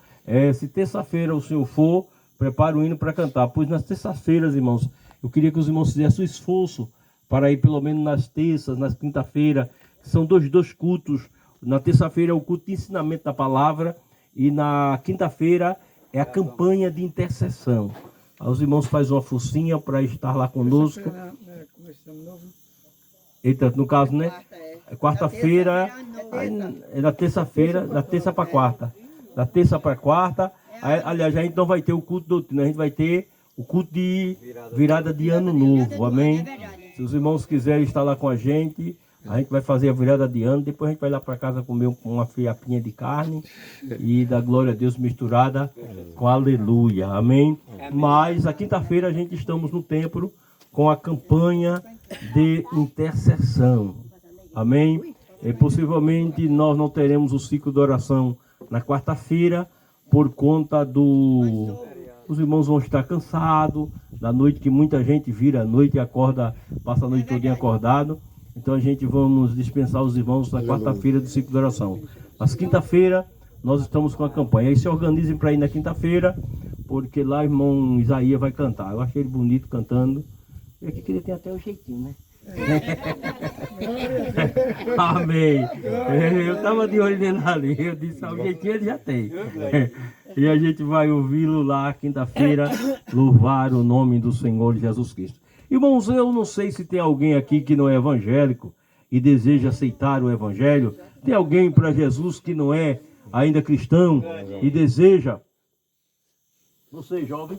Se terça-feira o senhor for, prepara o hino para cantar, pois nas terças-feiras, irmãos, eu queria que os irmãos fizessem o esforço para ir pelo menos nas terças, nas quinta-feira, que são dois cultos. Na terça-feira é o culto de ensinamento da palavra e na quinta-feira é a campanha de intercessão. Os irmãos fazem uma forcinha para estar lá conosco. Eita, no caso, né? Quarta-feira, é na terça-feira, da terça para quarta. Da terça para quarta, aliás, a gente não vai ter o culto doutrina, a gente vai ter o culto de virada de ano novo, amém? Se os irmãos quiserem estar lá com a gente vai fazer a virada de ano, depois a gente vai lá para casa comer uma fiapinha de carne e da glória a Deus misturada com aleluia, amém? Mas a quinta-feira a gente estamos no templo com a campanha de intercessão, amém? E possivelmente nós não teremos o ciclo de oração na quarta-feira por conta os irmãos vão estar cansados, da noite que muita gente vira à noite e acorda, passa a noite toda acordado. Então a gente vamos dispensar os irmãos na quarta-feira do ciclo de oração. Mas quinta-feira nós estamos com a campanha. Aí se organizem para ir na quinta-feira, porque lá o irmão Isaías vai cantar. Eu achei ele bonito cantando. Eu aqui queria ter até o jeitinho, né? Amém. Eu estava de olho nele ali. Eu disse, o jeitinho ele já tem. E a gente vai ouvi-lo lá quinta-feira, louvar o nome do Senhor Jesus Cristo. Irmãos, eu não sei se tem alguém aqui que não é evangélico e deseja aceitar o evangelho. Tem alguém para Jesus que não é ainda cristão e deseja? Você, jovem?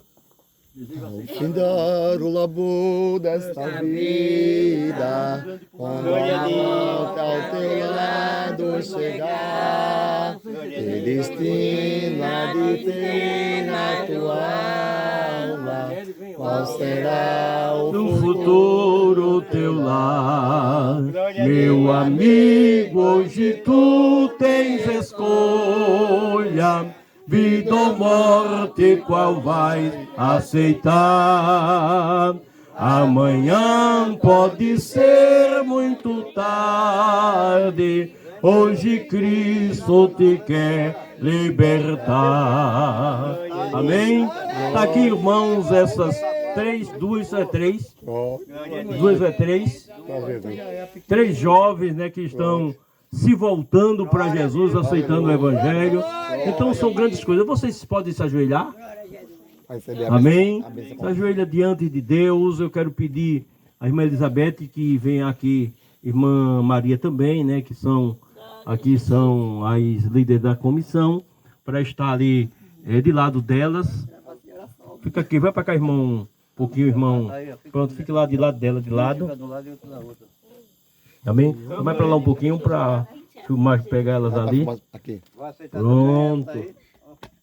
Findar o labor desta vida, quando a morte ao teu lado chegar, te destina de ter na tua alma, qual será no futuro teu lar. Meu amigo, hoje tu tens escolha, vida ou morte, qual vais aceitar? Amanhã pode ser muito tarde, hoje Cristo te quer libertar. Amém? Está aqui, irmãos, essas duas é três, três jovens, né, que estão se voltando para Jesus, aceitando o Evangelho. Então são grandes coisas. Vocês podem se ajoelhar? Amém? Se ajoelha diante de Deus. Eu quero pedir a irmã Elizabeth que venha aqui irmã Maria também, né? Que são, aqui são as líderes da comissão, para estar ali de lado delas. Fica aqui, vai para cá, irmão, um pouquinho, irmão. Pronto, fique lá de lado dela, de lado. Amém? Vai para lá um pouquinho para mais pegar elas ali. Aqui. Pronto.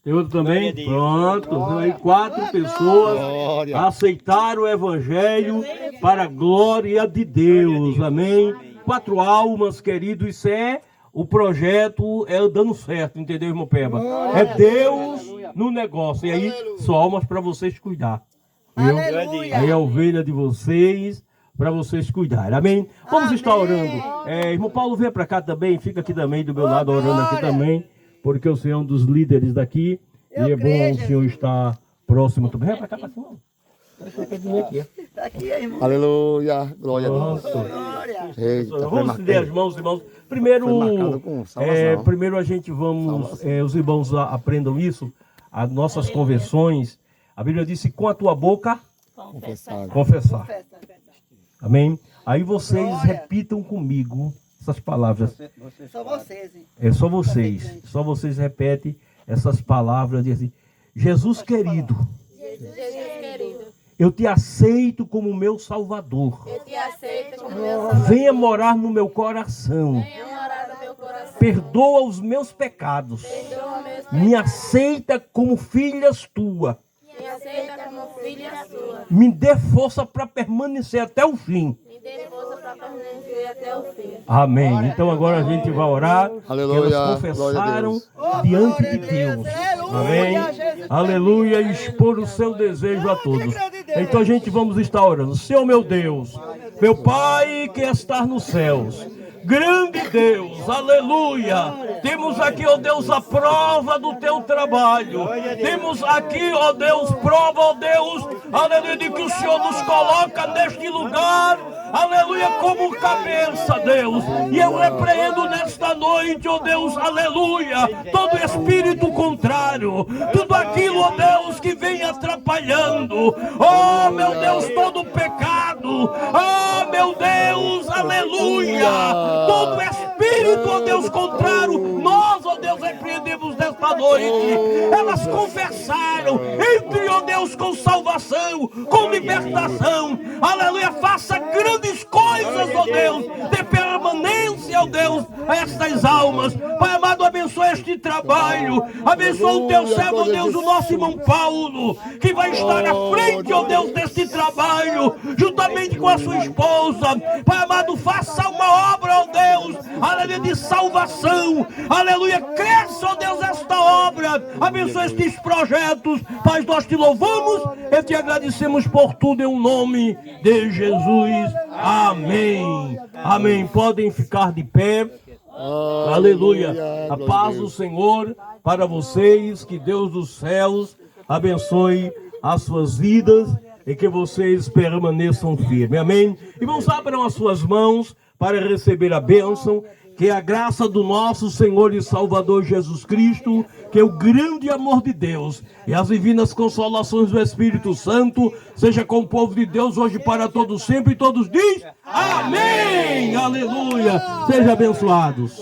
Tem outro também? Pronto. Aí 4 pessoas Glória. aceitaram o evangelho para a glória de Deus. Amém? 4 almas, querido. Isso é o projeto dando certo, entendeu, irmão Peba? É Deus no negócio. E aí são almas para vocês cuidar. Viu? Aleluia. Aí é a ovelha de vocês, para vocês cuidarem. Amém? Vamos estar orando. Irmão Paulo, vem para cá também. Fica aqui também do meu lado, orando aqui também. Porque o senhor é um dos líderes daqui. E é bom o senhor estar próximo também. Vem para cá, para cima. Aqui, irmão. Aleluia. Glória a Deus. Glória. Eita, foi Vamos estender as marcado. mãos, irmãos. Primeiro, Foi marcado com salvação. primeiro a gente vamos, os irmãos aprendam isso, as nossas conversões. A Bíblia disse, com a tua boca, confessar. Amém? Aí vocês repitam comigo essas palavras. Só vocês, hein? É só vocês. Só vocês repetem essas palavras. Dizem, Jesus querido, Jesus querido, eu te aceito como meu Salvador. eu te aceito como meu Salvador. Venha morar no meu coração. Venha morar no meu coração. Perdoa os meus pecados. Perdoa meus pecados. Me aceita como filhas tua. Me aceita como filha sua. Me dê força para permanecer até o fim. Me dê força para permanecer até o fim. Amém. Então agora a gente vai orar. Aleluia. Elas Glória a confessaram Deus. diante de Deus. Amém. Aleluia. E expor o seu desejo a todos. Então a gente vamos estar orando. Senhor meu Deus, meu Pai que estás nos céus. Grande Deus, aleluia. Temos aqui, ó Deus, a prova do teu trabalho. Temos aqui, ó Deus, prova, ó Deus, aleluia, de que o Senhor nos coloca neste lugar, aleluia, como cabeça, Deus. E eu repreendo nesta noite, ó Deus, aleluia, todo espírito contrário, tudo aquilo, ó Deus, que vem atrapalhando, ó meu Deus, todo pecado, ó meu Deus, aleluia. Todo espírito, ó Deus, contrário, nós, ó Deus, repreendemos nesta noite. Elas confessaram, entre, ó Deus, com salvação, com libertação, aleluia, faça grandes coisas, ó Deus, de permanência, ó Deus, a estas almas. Pai amado, abençoa este trabalho, abençoa o teu servo, ó Deus, o nosso irmão Paulo, que vai estar à frente, ó Deus, deste trabalho, juntamente com a sua esposa. Pai amado, faça uma obra, ó Deus, aleluia, de salvação, aleluia, cresça, ó Deus, esta obra, abençoa estes projetos. Pai, nós te louvamos e te agradecemos por tudo em nome de Jesus, amém, amém. Podem ficar de pé, aleluia, a paz do Senhor para vocês, que Deus dos céus abençoe as suas vidas e que vocês permaneçam firmes, amém. Irmãos, abram as suas mãos para receber a bênção, que a graça do nosso Senhor e Salvador Jesus Cristo, que é o grande amor de Deus e as divinas consolações do Espírito Santo, seja com o povo de Deus hoje para todos sempre, e todos diz amém, aleluia, sejam abençoados.